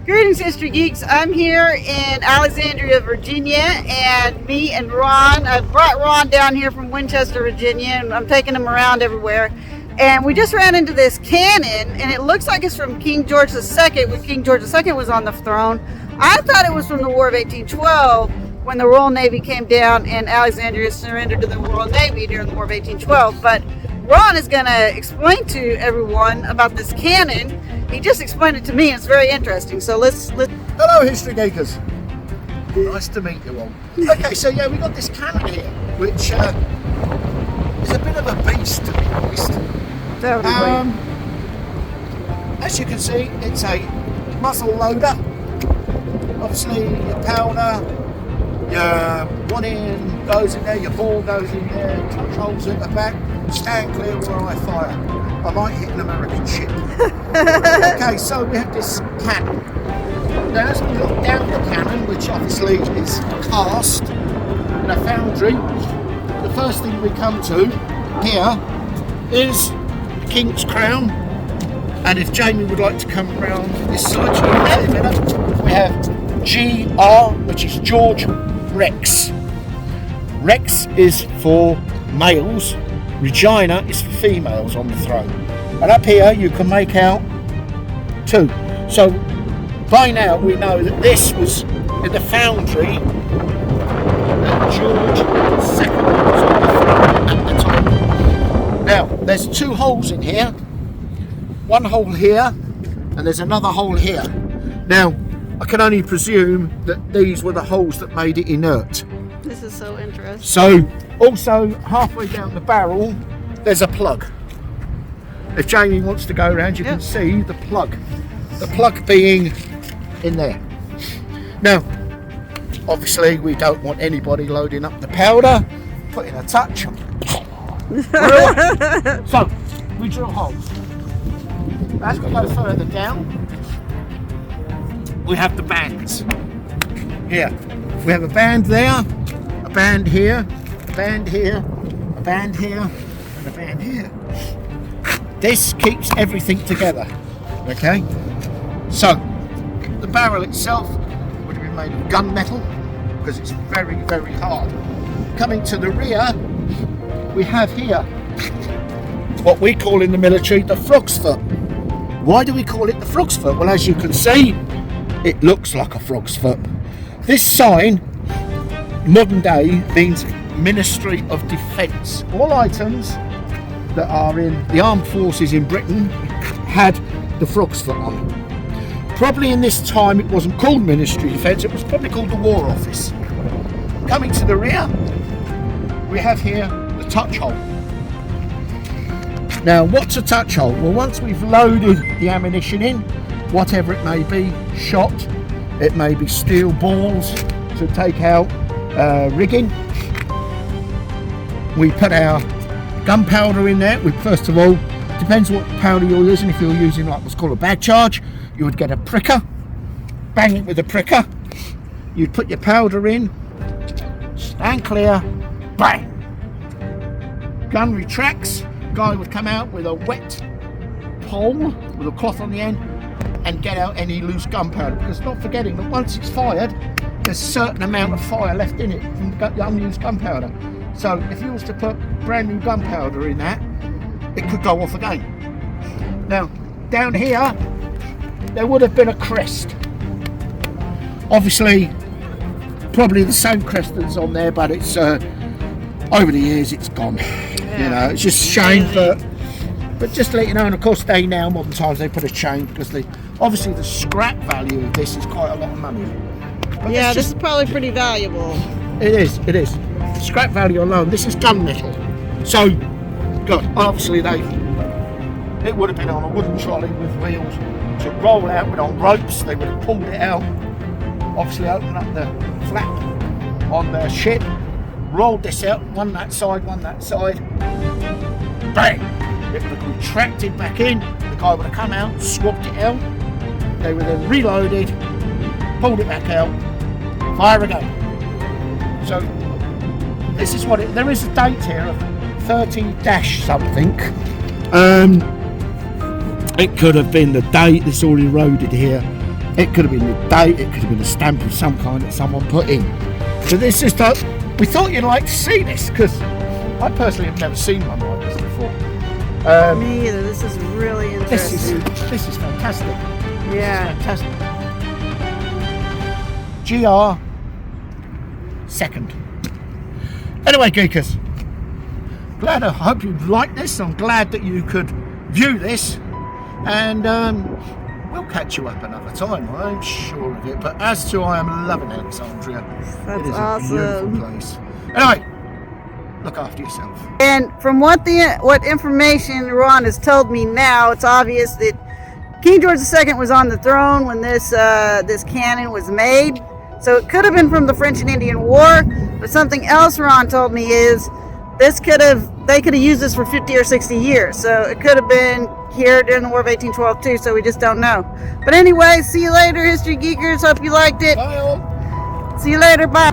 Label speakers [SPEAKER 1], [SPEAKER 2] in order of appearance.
[SPEAKER 1] Greetings, History Geeks. I'm here in Alexandria, Virginia, and me and Ron, I brought Ron down here from Winchester, Virginia, and I'm taking him around everywhere. And we just ran into this cannon, and it looks like it's from King George II, when King George II was on the throne. I thought it was from the War of 1812, when the Royal Navy came down and Alexandria surrendered to the Royal Navy during the War of 1812. But Ron is going to explain to everyone about this cannon. He just explained it to me. It's very interesting. So let's.
[SPEAKER 2] Hello, History Geekers. Nice to meet you all. Okay, so yeah, we got this cannon here, which is a bit of a beast, to be honest. As you can see, it's a muzzle loader. Obviously, your powder, your one in goes in there, your ball goes in there, touch holes at the back. Stand clear where I fire. I might hit an American ship. Okay, so we have this cannon. Now, as we look down the cannon, which obviously is cast in a foundry, the first thing we come to here is the King's Crown. And if Jamie would like to come around this side, we have GR, which is George Rex. Rex is for males. Regina is for females on the throne. And up here you can make out two. So by now we know that this was in the foundry that George II was on the throne at the time. Now there's two holes in here. One hole here and there's another hole here. Now I can only presume that these were the holes that made it inert.
[SPEAKER 1] This is so interesting.
[SPEAKER 2] So also, halfway down the barrel, there's a plug. If Jamie wants to go around, you can see the plug. The plug being in there. Now, obviously, we don't want anybody loading up the powder, putting a touch. So, we drill holes. As we go further down, we have the bands. Here, we have a band there, a band here, a band here, a band here, and a band here. This keeps everything together, okay? So, the barrel itself would have been made of gunmetal because it's very, very hard. Coming to the rear, we have here what we call in the military the frog's foot. Why do we call it the frog's foot? Well, as you can see, it looks like a frog's foot. This sign, modern day, means Ministry of Defence. All items that are in the armed forces in Britain had the frog's foot on. Probably in this time it wasn't called Ministry of Defence, it was probably called the War Office. Coming to the rear, we have here the touch hole. Now, what's a touch hole? Well, once we've loaded the ammunition in, whatever it may be, shot, it may be steel balls to take out rigging. We put our gunpowder in there. We first of all, depends what powder you're using. If you're using like what's called a bag charge, you would get a pricker, bang it with a pricker. You'd put your powder in, stand clear, bang. Gun retracts. Guy would come out with a wet pole with a cloth on the end and get out any loose gunpowder, because not forgetting that once it's fired, there's a certain amount of fire left in it from the unused gunpowder. So if you was to put brand new gunpowder in that, it could go off again. Now, down here, there would have been a crest. Obviously, probably the same crest that's on there, but it's over the years it's gone. You know, it's just a shame, but just to let you know, and of course now, modern times, they put a chain because obviously the scrap value of this is quite a lot of money. But
[SPEAKER 1] yeah, this is probably pretty valuable.
[SPEAKER 2] It is. Scrap value alone. This is gunmetal. So, God, obviously it would have been on a wooden trolley with wheels to roll out with on ropes. They would have pulled it out, obviously opened up the flap on the ship, rolled this out, one that side, bang! It would have retracted back in, the guy would have come out, swapped it out, they were then reloaded, pulled it back out, fire again. So this is what there is a date here of 30-something. It could have been the date, it's all eroded here. It could have been the date, it could have been a stamp of some kind that someone put in. So this is we thought you'd like to see this, because I personally have never seen one like this before.
[SPEAKER 1] Me either. This is really interesting.
[SPEAKER 2] This is fantastic.
[SPEAKER 1] Yeah.
[SPEAKER 2] This is fantastic. GR second. Anyway, geekers, I hope you liked this. I'm glad that you could view this, and we'll catch you up another time, I'm sure of it. But as to I am loving Alexandria.
[SPEAKER 1] That's
[SPEAKER 2] it is
[SPEAKER 1] awesome.
[SPEAKER 2] a beautiful place. Anyway, look after yourself.
[SPEAKER 1] And from what information Ron has told me now, it's obvious that King George II was on the throne when this cannon was made. So it could have been from the French and Indian War, but something else Ron told me is they could have used this for 50 or 60 years. So it could have been here during the War of 1812 too, so we just don't know. But anyway, see you later, History Geekers. Hope you liked it.
[SPEAKER 2] Bye all.
[SPEAKER 1] See you later. Bye.